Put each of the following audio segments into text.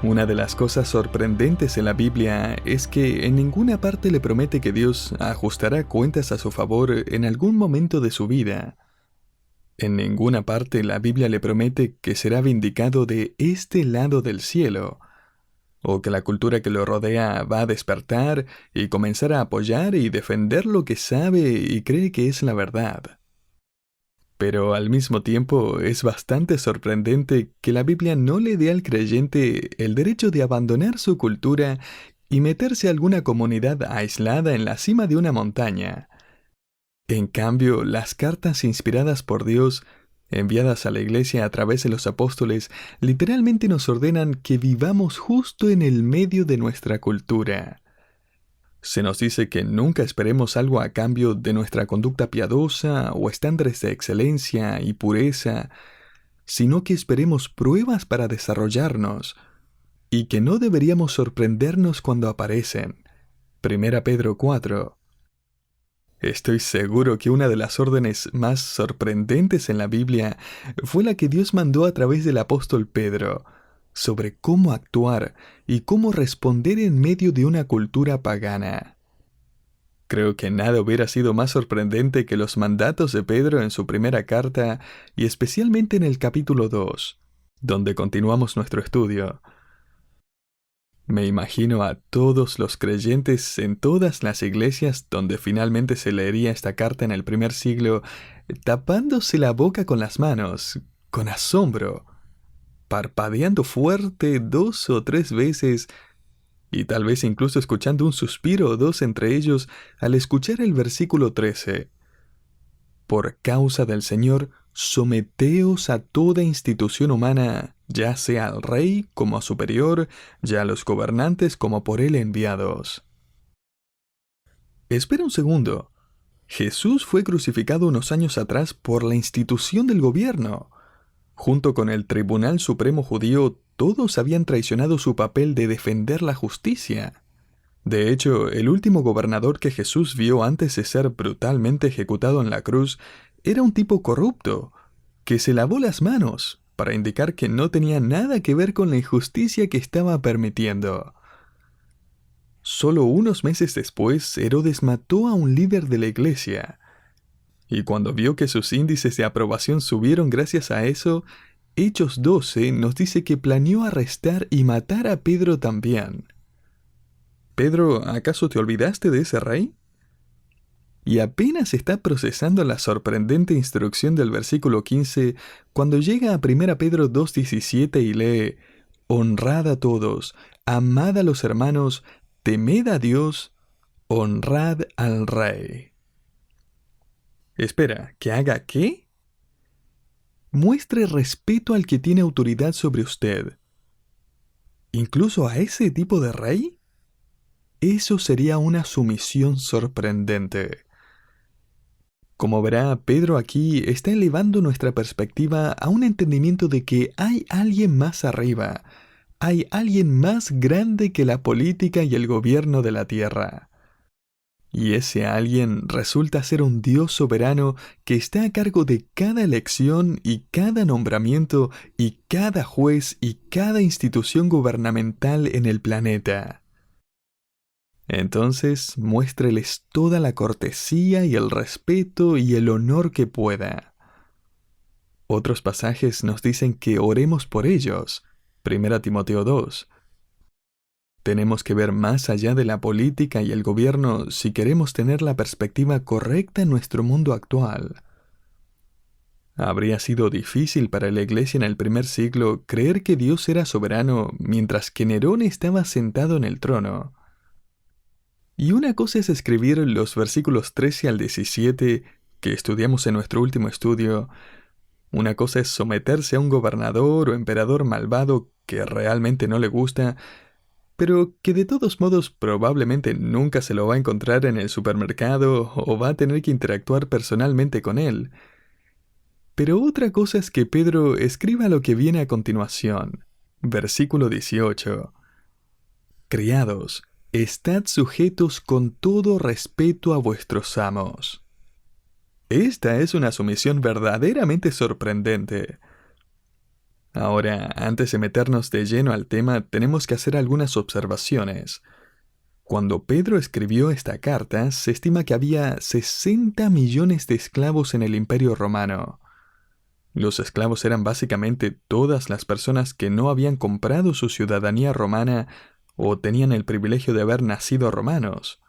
Una de las cosas sorprendentes en la Biblia es que en ninguna parte le promete que Dios ajustará cuentas a su favor en algún momento de su vida. En ninguna parte la Biblia le promete que será vindicado de este lado del cielo, o que la cultura que lo rodea va a despertar y comenzar a apoyar y defender lo que sabe y cree que es la verdad. Pero al mismo tiempo es bastante sorprendente que la Biblia no le dé al creyente el derecho de abandonar su cultura y meterse a alguna comunidad aislada en la cima de una montaña. En cambio, las cartas inspiradas por Dios, enviadas a la iglesia a través de los apóstoles, literalmente nos ordenan que vivamos justo en el medio de nuestra cultura. Se nos dice que nunca esperemos algo a cambio de nuestra conducta piadosa o estándares de excelencia y pureza, sino que esperemos pruebas para desarrollarnos, y que no deberíamos sorprendernos cuando aparecen. Primera Pedro 4. Estoy seguro que una de las órdenes más sorprendentes en la Biblia fue la que Dios mandó a través del apóstol Pedro, sobre cómo actuar y cómo responder en medio de una cultura pagana. Creo que nada hubiera sido más sorprendente que los mandatos de Pedro en su primera carta y especialmente en el capítulo 2, donde continuamos nuestro estudio. Me imagino a todos los creyentes en todas las iglesias donde finalmente se leería esta carta en el primer siglo, tapándose la boca con las manos, con asombro, parpadeando fuerte 2 o 3 veces, y tal vez incluso escuchando un suspiro o dos entre ellos al escuchar el versículo 13. Por causa del Señor, someteos a toda institución humana, ya sea al rey como a superior, ya a los gobernantes como por él enviados. Espera un segundo. Jesús fue crucificado unos años atrás por la institución del gobierno. Junto con el Tribunal Supremo Judío, todos habían traicionado su papel de defender la justicia. De hecho, el último gobernador que Jesús vio antes de ser brutalmente ejecutado en la cruz era un tipo corrupto, que se lavó las manos para indicar que no tenía nada que ver con la injusticia que estaba permitiendo. Solo unos meses después, Herodes mató a un líder de la iglesia. Y cuando vio que sus índices de aprobación subieron gracias a eso, Hechos 12 nos dice que planeó arrestar y matar a Pedro también. Pedro, ¿acaso te olvidaste de ese rey? Y apenas está procesando la sorprendente instrucción del versículo 15 cuando llega a 1 Pedro 2:17 y lee: honrad a todos, amad a los hermanos, temed a Dios, honrad al rey. Espera, ¿que haga qué? Muestre respeto al que tiene autoridad sobre usted. ¿Incluso a ese tipo de rey? Eso sería una sumisión sorprendente. Como verá, Pedro aquí está elevando nuestra perspectiva a un entendimiento de que hay alguien más arriba, hay alguien más grande que la política y el gobierno de la tierra. Y ese alguien resulta ser un Dios soberano que está a cargo de cada elección y cada nombramiento y cada juez y cada institución gubernamental en el planeta. Entonces, muéstreles toda la cortesía y el respeto y el honor que pueda. Otros pasajes nos dicen que oremos por ellos. 1 Timoteo 2. Tenemos que ver más allá de la política y el gobierno si queremos tener la perspectiva correcta en nuestro mundo actual. Habría sido difícil para la iglesia en el primer siglo creer que Dios era soberano mientras que Nerón estaba sentado en el trono. Y una cosa es escribir los versículos 13 al 17 que estudiamos en nuestro último estudio. Una cosa es someterse a un gobernador o emperador malvado que realmente no le gusta, pero que de todos modos probablemente nunca se lo va a encontrar en el supermercado o va a tener que interactuar personalmente con él. Pero otra cosa es que Pedro escriba lo que viene a continuación. Versículo 18. Criados, estad sujetos con todo respeto a vuestros amos. Esta es una sumisión verdaderamente sorprendente. Ahora, antes de meternos de lleno al tema, tenemos que hacer algunas observaciones. Cuando Pedro escribió esta carta, se estima que había 60 millones de esclavos en el Imperio Romano. Los esclavos eran básicamente todas las personas que no habían comprado su ciudadanía romana o tenían el privilegio de haber nacido romanos.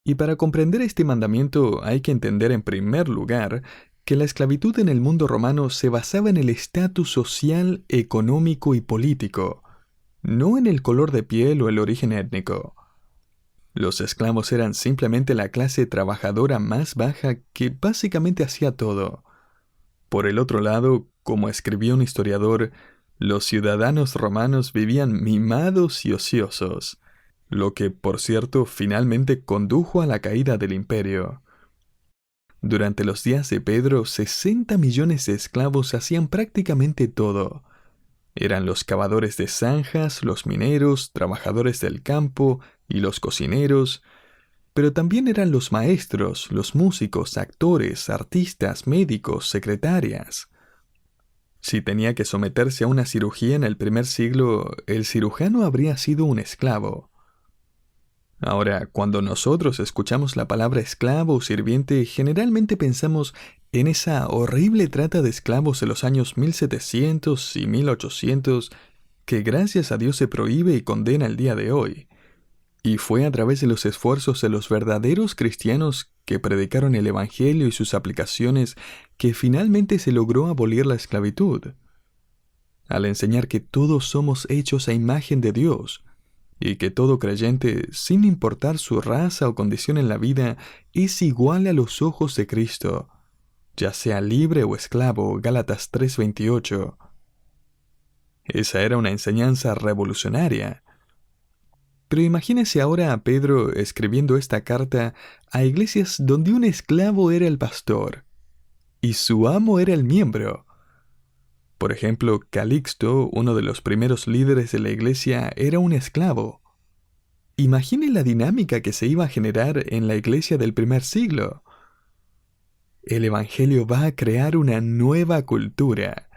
Y para comprender este mandamiento hay que entender en primer lugar que la esclavitud en el mundo romano se basaba en el estatus social, económico y político, no en el color de piel o el origen étnico. Los esclavos eran simplemente la clase trabajadora más baja que básicamente hacía todo. Por el otro lado, como escribió un historiador, los ciudadanos romanos vivían mimados y ociosos, lo que, por cierto, finalmente condujo a la caída del imperio. Durante los días de Pedro, 60 millones de esclavos hacían prácticamente todo. Eran los cavadores de zanjas, los mineros, trabajadores del campo y los cocineros, pero también eran los maestros, los músicos, actores, artistas, médicos, secretarias. Si tenía que someterse a una cirugía en el primer siglo, el cirujano habría sido un esclavo. Ahora, cuando nosotros escuchamos la palabra esclavo o sirviente, generalmente pensamos en esa horrible trata de esclavos de los años 1700 y 1800 que gracias a Dios se prohíbe y condena el día de hoy. Y fue a través de los esfuerzos de los verdaderos cristianos que predicaron el Evangelio y sus aplicaciones que finalmente se logró abolir la esclavitud. Al enseñar que todos somos hechos a imagen de Dios, y que todo creyente, sin importar su raza o condición en la vida, es igual a los ojos de Cristo, ya sea libre o esclavo, Gálatas 3:28. Esa era una enseñanza revolucionaria. Pero imagínese ahora a Pedro escribiendo esta carta a iglesias donde un esclavo era el pastor y su amo era el miembro. Por ejemplo, Calixto, uno de los primeros líderes de la iglesia, era un esclavo. Imagine la dinámica que se iba a generar en la iglesia del primer siglo. El Evangelio va a crear una nueva cultura.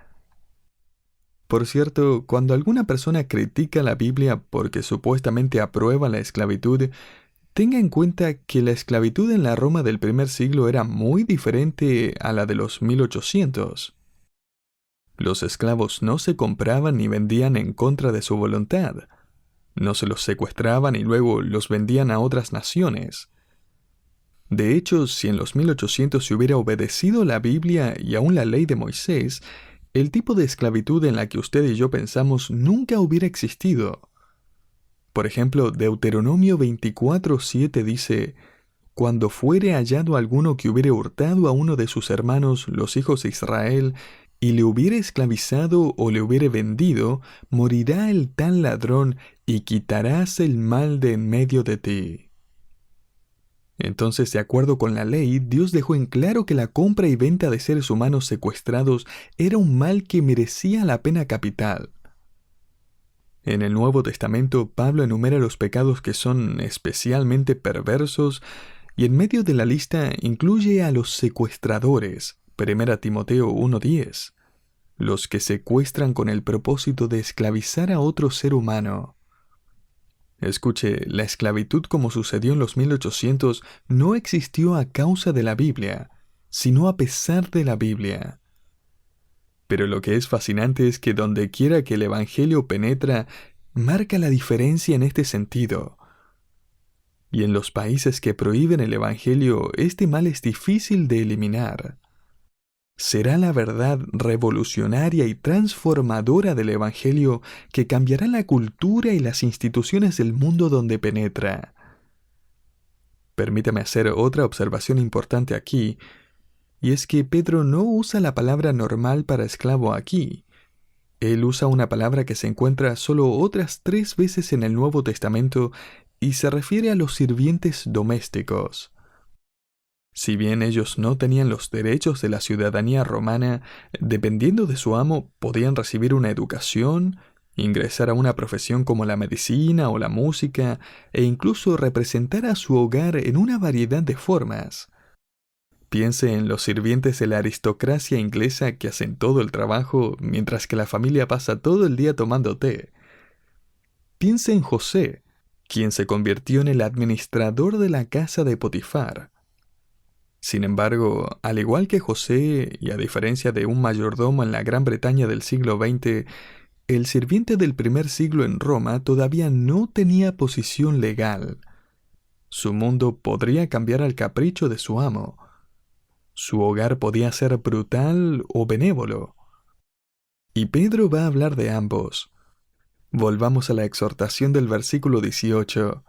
Por cierto, cuando alguna persona critica la Biblia porque supuestamente aprueba la esclavitud, tenga en cuenta que la esclavitud en la Roma del primer siglo era muy diferente a la de los 1800. Los esclavos no se compraban ni vendían en contra de su voluntad. No se los secuestraban y luego los vendían a otras naciones. De hecho, si en los 1800 se hubiera obedecido la Biblia y aún la ley de Moisés, el tipo de esclavitud en la que usted y yo pensamos nunca hubiera existido. Por ejemplo, Deuteronomio 24:7 dice: «Cuando fuere hallado alguno que hubiere hurtado a uno de sus hermanos, los hijos de Israel, y le hubiere esclavizado o le hubiere vendido, morirá el tal ladrón, y quitarás el mal de en medio de ti». Entonces, de acuerdo con la ley, Dios dejó en claro que la compra y venta de seres humanos secuestrados era un mal que merecía la pena capital. En el Nuevo Testamento, Pablo enumera los pecados que son especialmente perversos y en medio de la lista incluye a los secuestradores, 1 Timoteo 1:10, los que secuestran con el propósito de esclavizar a otro ser humano. Escuche, la esclavitud como sucedió en los 1800 no existió a causa de la Biblia, sino a pesar de la Biblia. Pero lo que es fascinante es que donde quiera que el Evangelio penetra, marca la diferencia en este sentido. Y en los países que prohíben el Evangelio, este mal es difícil de eliminar. Será la verdad revolucionaria y transformadora del Evangelio que cambiará la cultura y las instituciones del mundo donde penetra. Permítame hacer otra observación importante aquí, y es que Pedro no usa la palabra normal para esclavo aquí. Él usa una palabra que se encuentra solo otras 3 veces en el Nuevo Testamento y se refiere a los sirvientes domésticos. Si bien ellos no tenían los derechos de la ciudadanía romana, dependiendo de su amo, podían recibir una educación, ingresar a una profesión como la medicina o la música, e incluso representar a su hogar en una variedad de formas. Piense en los sirvientes de la aristocracia inglesa que hacen todo el trabajo mientras que la familia pasa todo el día tomando té. Piense en José, quien se convirtió en el administrador de la casa de Potifar. Sin embargo, al igual que José, y a diferencia de un mayordomo en la Gran Bretaña del siglo XX, el sirviente del primer siglo en Roma todavía no tenía posición legal. Su mundo podría cambiar al capricho de su amo. Su hogar podía ser brutal o benévolo. Y Pedro va a hablar de ambos. Volvamos a la exhortación del versículo 18.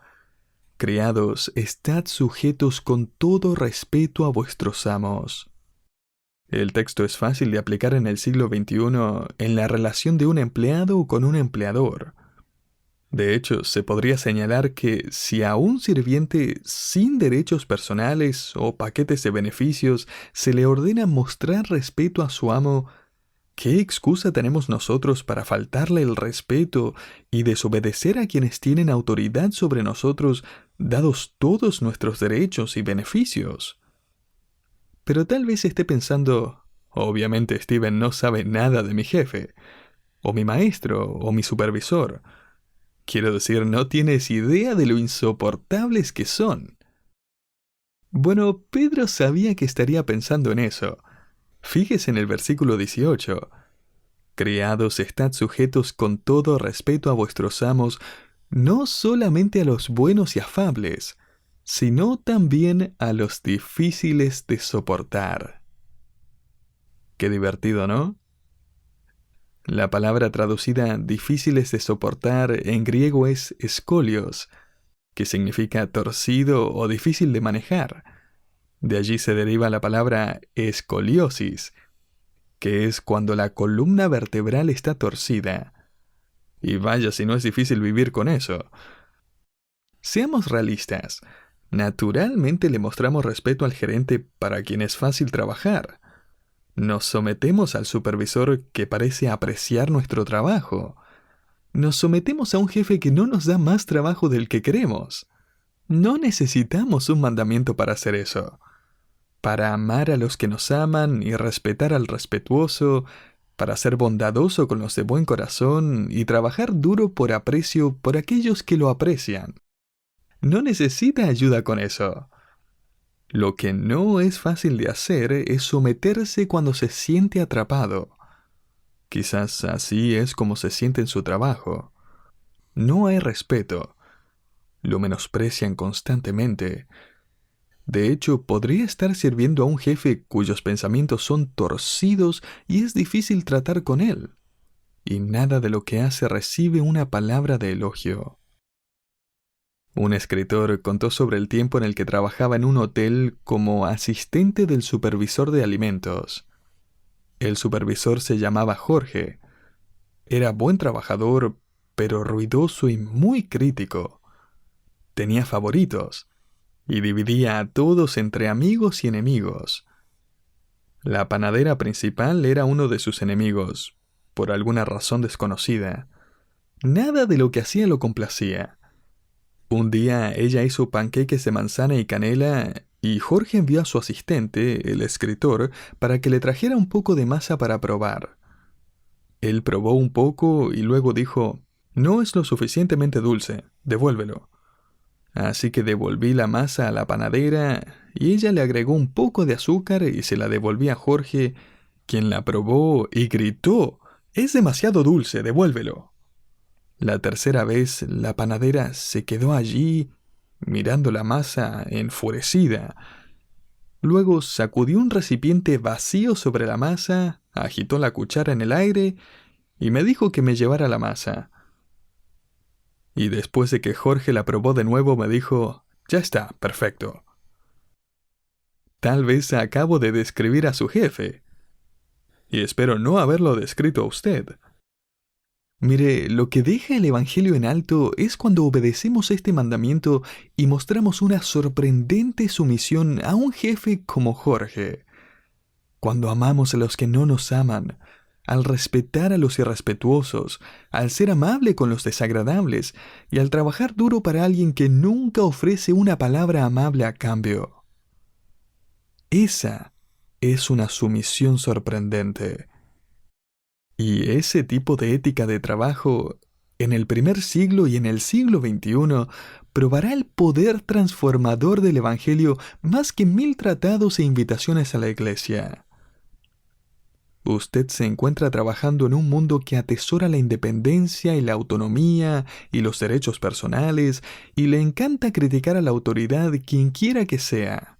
Criados, estad sujetos con todo respeto a vuestros amos. El texto es fácil de aplicar en el siglo XXI en la relación de un empleado con un empleador. De hecho, se podría señalar que si a un sirviente sin derechos personales o paquetes de beneficios se le ordena mostrar respeto a su amo, ¿qué excusa tenemos nosotros para faltarle el respeto y desobedecer a quienes tienen autoridad sobre nosotros, dados todos nuestros derechos y beneficios? Pero tal vez esté pensando, obviamente Steven no sabe nada de mi jefe, o mi maestro, o mi supervisor. Quiero decir, no tienes idea de lo insoportables que son. Bueno, Pedro sabía que estaría pensando en eso. Fíjese en el versículo 18. Criados, estad sujetos con todo respeto a vuestros amos, no solamente a los buenos y afables, sino también a los difíciles de soportar. Qué divertido, ¿no? La palabra traducida difíciles de soportar en griego es escolios, que significa torcido o difícil de manejar. De allí se deriva la palabra escoliosis, que es cuando la columna vertebral está torcida. Y vaya si no es difícil vivir con eso. Seamos realistas. Naturalmente le mostramos respeto al gerente para quien es fácil trabajar. Nos sometemos al supervisor que parece apreciar nuestro trabajo. Nos sometemos a un jefe que no nos da más trabajo del que queremos. No necesitamos un mandamiento para hacer eso. Para amar a los que nos aman y respetar al respetuoso, para ser bondadoso con los de buen corazón y trabajar duro por aprecio por aquellos que lo aprecian. No necesita ayuda con eso. Lo que no es fácil de hacer es someterse cuando se siente atrapado. Quizás así es como se siente en su trabajo. No hay respeto. Lo menosprecian constantemente. De hecho, podría estar sirviendo a un jefe cuyos pensamientos son torcidos y es difícil tratar con él. Y nada de lo que hace recibe una palabra de elogio. Un escritor contó sobre el tiempo en el que trabajaba en un hotel como asistente del supervisor de alimentos. El supervisor se llamaba Jorge. Era buen trabajador, pero ruidoso y muy crítico. Tenía favoritos, y dividía a todos entre amigos y enemigos. La panadera principal era uno de sus enemigos, por alguna razón desconocida. Nada de lo que hacía lo complacía. Un día ella hizo panqueques de manzana y canela y Jorge envió a su asistente, el escritor, para que le trajera un poco de masa para probar. Él probó un poco y luego dijo, «No es lo suficientemente dulce, devuélvelo». Así que devolví la masa a la panadera y ella le agregó un poco de azúcar y se la devolví a Jorge, quien la probó y gritó, «Es demasiado dulce, devuélvelo». La tercera vez, la panadera se quedó allí, mirando la masa enfurecida. Luego sacudió un recipiente vacío sobre la masa, agitó la cuchara en el aire y me dijo que me llevara la masa. Y después de que Jorge la probó de nuevo, me dijo, «Ya está, perfecto». Tal vez acabo de describir a su jefe. Y espero no haberlo descrito a usted. Mire, lo que deja el Evangelio en alto es cuando obedecemos este mandamiento y mostramos una sorprendente sumisión a un jefe como Jorge. Cuando amamos a los que no nos aman, al respetar a los irrespetuosos, al ser amable con los desagradables y al trabajar duro para alguien que nunca ofrece una palabra amable a cambio. Esa es una sumisión sorprendente. Y ese tipo de ética de trabajo, en el primer siglo y en el siglo XXI, probará el poder transformador del Evangelio más que 1000 tratados e invitaciones a la iglesia. Usted se encuentra trabajando en un mundo que atesora la independencia y la autonomía y los derechos personales, y le encanta criticar a la autoridad quien quiera que sea.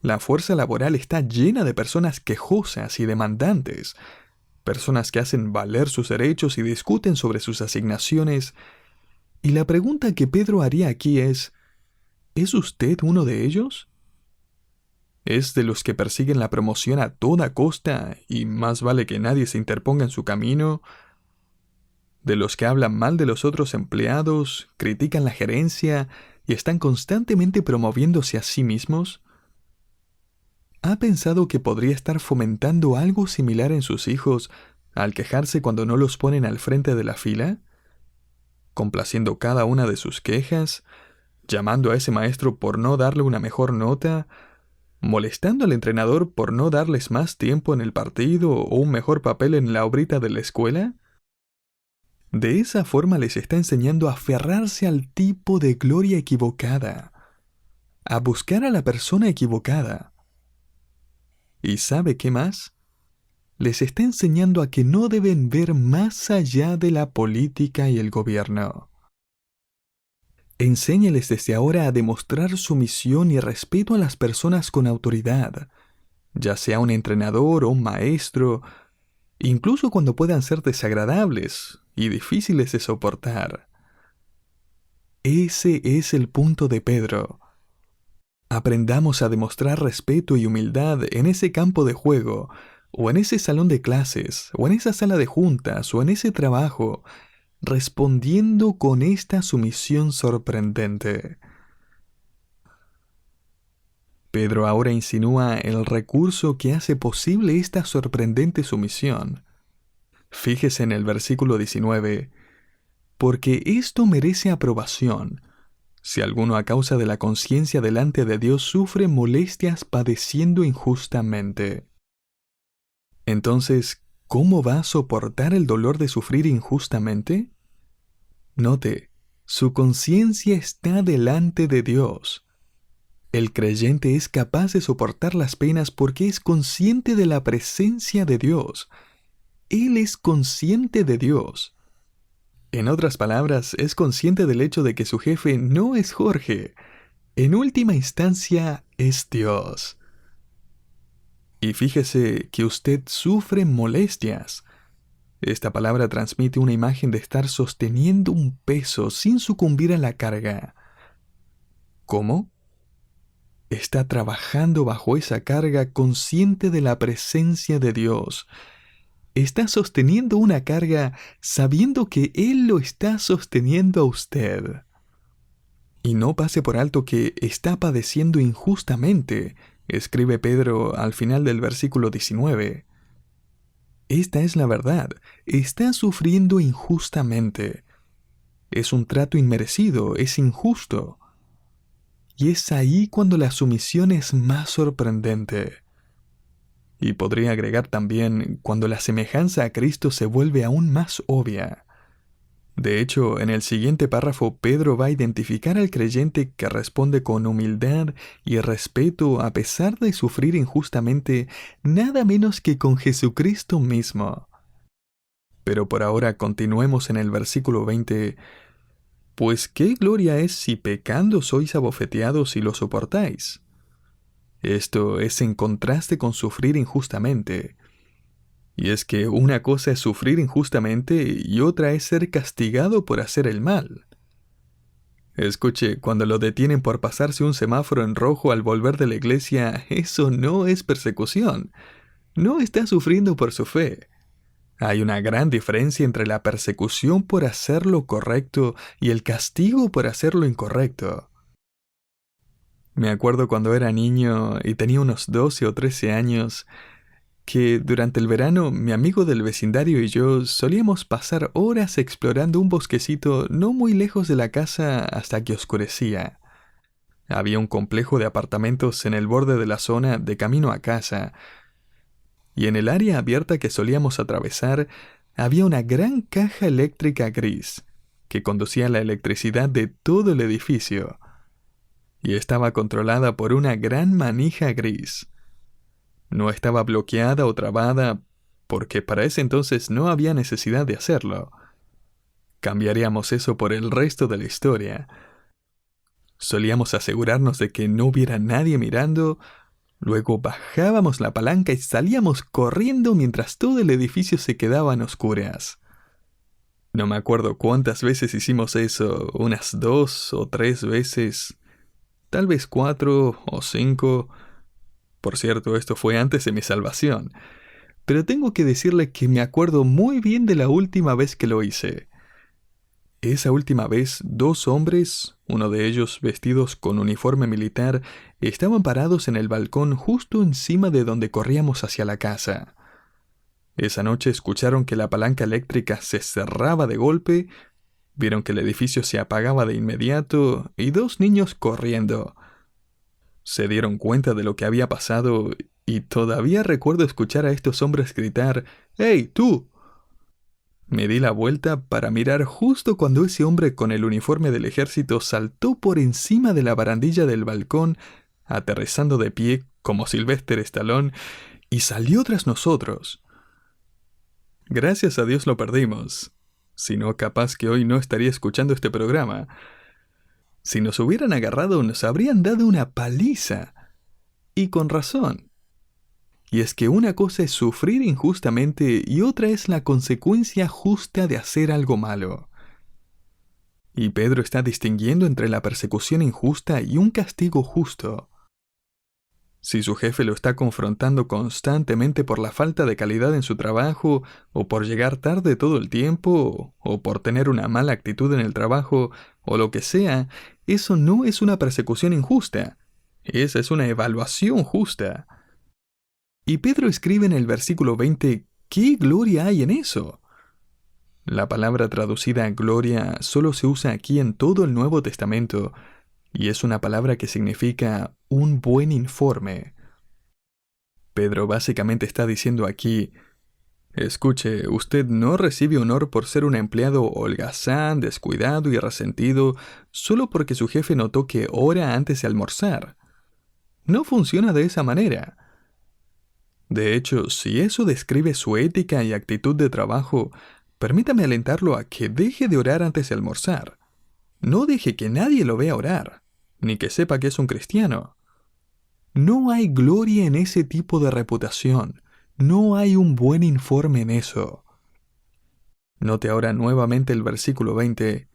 La fuerza laboral está llena de personas quejosas y demandantes, personas que hacen valer sus derechos y discuten sobre sus asignaciones. Y la pregunta que Pedro haría aquí ¿es usted uno de ellos? ¿Es de los que persiguen la promoción a toda costa y más vale que nadie se interponga en su camino? ¿De los que hablan mal de los otros empleados, critican la gerencia y están constantemente promoviéndose a sí mismos? ¿Ha pensado que podría estar fomentando algo similar en sus hijos al quejarse cuando no los ponen al frente de la fila? ¿Complaciendo cada una de sus quejas? ¿Llamando a ese maestro por no darle una mejor nota? ¿Molestando al entrenador por no darles más tiempo en el partido o un mejor papel en la obrita de la escuela? De esa forma les está enseñando a aferrarse al tipo de gloria equivocada, a buscar a la persona equivocada. ¿Y sabe qué más? Les está enseñando a que no deben ver más allá de la política y el gobierno. Enséñeles desde ahora a demostrar sumisión y respeto a las personas con autoridad, ya sea un entrenador o un maestro, incluso cuando puedan ser desagradables y difíciles de soportar. Ese es el punto de Pedro. Aprendamos a demostrar respeto y humildad en ese campo de juego, o en ese salón de clases, o en esa sala de juntas, o en ese trabajo, respondiendo con esta sumisión sorprendente. Pedro ahora insinúa el recurso que hace posible esta sorprendente sumisión. Fíjese en el versículo 19, porque esto merece aprobación, si alguno a causa de la conciencia delante de Dios sufre molestias padeciendo injustamente. Entonces, ¿cómo va a soportar el dolor de sufrir injustamente? Note, su conciencia está delante de Dios. El creyente es capaz de soportar las penas porque es consciente de la presencia de Dios. Él es consciente de Dios. En otras palabras, es consciente del hecho de que su jefe no es Jorge. En última instancia, es Dios. Y fíjese que usted sufre molestias. Esta palabra transmite una imagen de estar sosteniendo un peso sin sucumbir a la carga. ¿Cómo? Está trabajando bajo esa carga consciente de la presencia de Dios. Está sosteniendo una carga sabiendo que Él lo está sosteniendo a usted. Y no pase por alto que está padeciendo injustamente, escribe Pedro al final del versículo 19. Esta es la verdad, está sufriendo injustamente. Es un trato inmerecido, es injusto. Y es ahí cuando la sumisión es más sorprendente. Y podría agregar también cuando la semejanza a Cristo se vuelve aún más obvia. De hecho, en el siguiente párrafo, Pedro va a identificar al creyente que responde con humildad y respeto a pesar de sufrir injustamente, nada menos que con Jesucristo mismo. Pero por ahora continuemos en el versículo 20. Pues qué gloria es si pecando sois abofeteados y lo soportáis. Esto es en contraste con sufrir injustamente. Y es que una cosa es sufrir injustamente y otra es ser castigado por hacer el mal. Escuche, cuando lo detienen por pasarse un semáforo en rojo al volver de la iglesia, eso no es persecución. No está sufriendo por su fe. Hay una gran diferencia entre la persecución por hacer lo correcto y el castigo por hacer lo incorrecto. Me acuerdo cuando era niño y tenía unos 12 o 13 años, que durante el verano mi amigo del vecindario y yo solíamos pasar horas explorando un bosquecito no muy lejos de la casa hasta que oscurecía. Había un complejo de apartamentos en el borde de la zona de camino a casa, y en el área abierta que solíamos atravesar había una gran caja eléctrica gris que conducía la electricidad de todo el edificio, y estaba controlada por una gran manija gris. No estaba bloqueada o trabada porque para ese entonces no había necesidad de hacerlo. Cambiaríamos eso por el resto de la historia. Solíamos asegurarnos de que no hubiera nadie mirando, luego bajábamos la palanca y salíamos corriendo mientras todo el edificio se quedaba en oscuras. No me acuerdo cuántas veces hicimos eso, unas 2 o 3 veces, tal vez 4 o 5. Por cierto, esto fue antes de mi salvación, pero tengo que decirle que me acuerdo muy bien de la última vez que lo hice. Esa última vez, 2 hombres, uno de ellos vestidos con uniforme militar, estaban parados en el balcón justo encima de donde corríamos hacia la casa. Esa noche escucharon que la palanca eléctrica se cerraba de golpe, vieron que el edificio se apagaba de inmediato y 2 niños corriendo. Se dieron cuenta de lo que había pasado y todavía recuerdo escuchar a estos hombres gritar: «¡Hey, tú!». Me di la vuelta para mirar justo cuando ese hombre con el uniforme del ejército saltó por encima de la barandilla del balcón, aterrizando de pie como Sylvester Stallone, y salió tras nosotros. Gracias a Dios lo perdimos. Si no, capaz que hoy no estaría escuchando este programa. Si nos hubieran agarrado, nos habrían dado una paliza. Y con razón. Y es que una cosa es sufrir injustamente y otra es la consecuencia justa de hacer algo malo. Y Pedro está distinguiendo entre la persecución injusta y un castigo justo. Si su jefe lo está confrontando constantemente por la falta de calidad en su trabajo, o por llegar tarde todo el tiempo, o por tener una mala actitud en el trabajo, o lo que sea, eso no es una persecución injusta. Esa es una evaluación justa. Y Pedro escribe en el versículo 20, ¿qué gloria hay en eso? La palabra traducida gloria solo se usa aquí en todo el Nuevo Testamento, y es una palabra que significa un buen informe. Pedro básicamente está diciendo aquí: escuche, usted no recibe honor por ser un empleado holgazán, descuidado y resentido solo porque su jefe notó que ora antes de almorzar. No funciona de esa manera. De hecho, si eso describe su ética y actitud de trabajo, permítame alentarlo a que deje de orar antes de almorzar. No deje que nadie lo vea orar, ni que sepa que es un cristiano. No hay gloria en ese tipo de reputación. No hay un buen informe en eso. Note ahora nuevamente el versículo 20.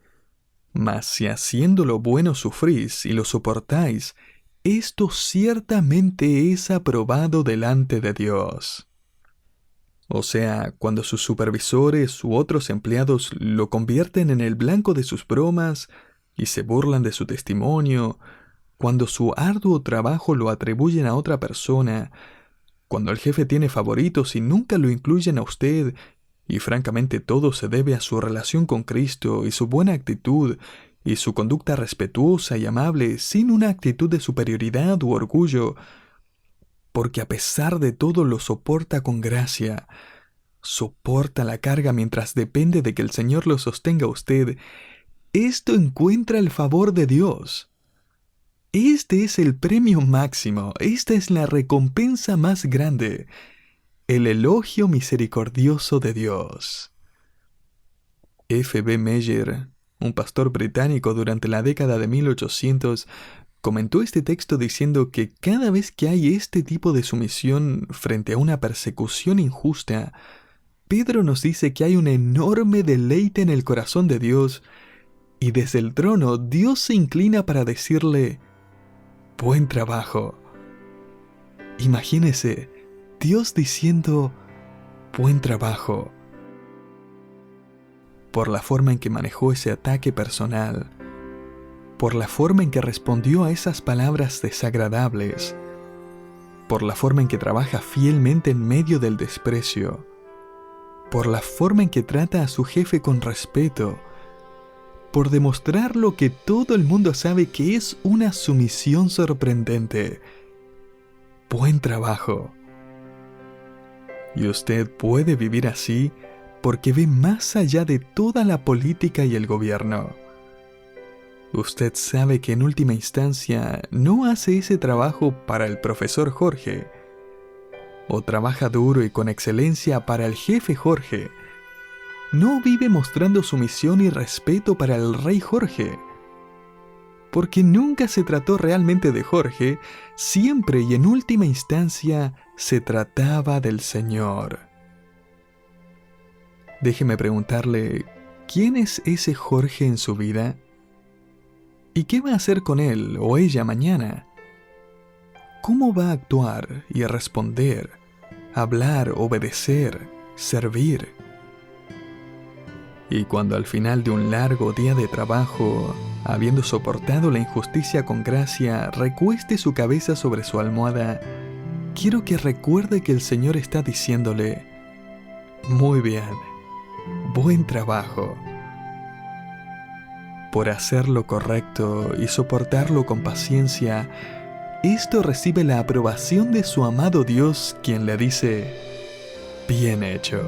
Mas si haciendo lo bueno sufrís y lo soportáis, esto ciertamente es aprobado delante de Dios. O sea, cuando sus supervisores u otros empleados lo convierten en el blanco de sus bromas y se burlan de su testimonio, cuando su arduo trabajo lo atribuyen a otra persona, cuando el jefe tiene favoritos y nunca lo incluyen a usted, y francamente todo se debe a su relación con Cristo y su buena actitud, y su conducta respetuosa y amable sin una actitud de superioridad u orgullo, porque a pesar de todo lo soporta con gracia, soporta la carga mientras depende de que el Señor lo sostenga a usted, esto encuentra el favor de Dios. Este es el premio máximo, esta es la recompensa más grande, el elogio misericordioso de Dios. F.B. Meyer, un pastor británico durante la década de 1800, comentó este texto diciendo que cada vez que hay este tipo de sumisión frente a una persecución injusta, Pedro nos dice que hay un enorme deleite en el corazón de Dios, y desde el trono Dios se inclina para decirle: buen trabajo. Imagínese, Dios diciendo: buen trabajo. Por la forma en que manejó ese ataque personal, por la forma en que respondió a esas palabras desagradables, por la forma en que trabaja fielmente en medio del desprecio, por la forma en que trata a su jefe con respeto, por demostrar lo que todo el mundo sabe que es una sumisión sorprendente. Buen trabajo. Y usted puede vivir así porque ve más allá de toda la política y el gobierno. Usted sabe que en última instancia no hace ese trabajo para el profesor Jorge, o trabaja duro y con excelencia para el jefe Jorge. No vive mostrando sumisión y respeto para el rey Jorge, porque nunca se trató realmente de Jorge, siempre y en última instancia se trataba del Señor. Déjeme preguntarle, ¿quién es ese Jorge en su vida? ¿Y qué va a hacer con él o ella mañana? ¿Cómo va a actuar y a responder, hablar, obedecer, servir? Y cuando al final de un largo día de trabajo, habiendo soportado la injusticia con gracia, recueste su cabeza sobre su almohada, quiero que recuerde que el Señor está diciéndole: muy bien, buen trabajo. Por hacer lo correcto y soportarlo con paciencia, esto recibe la aprobación de su amado Dios, quien le dice: bien hecho.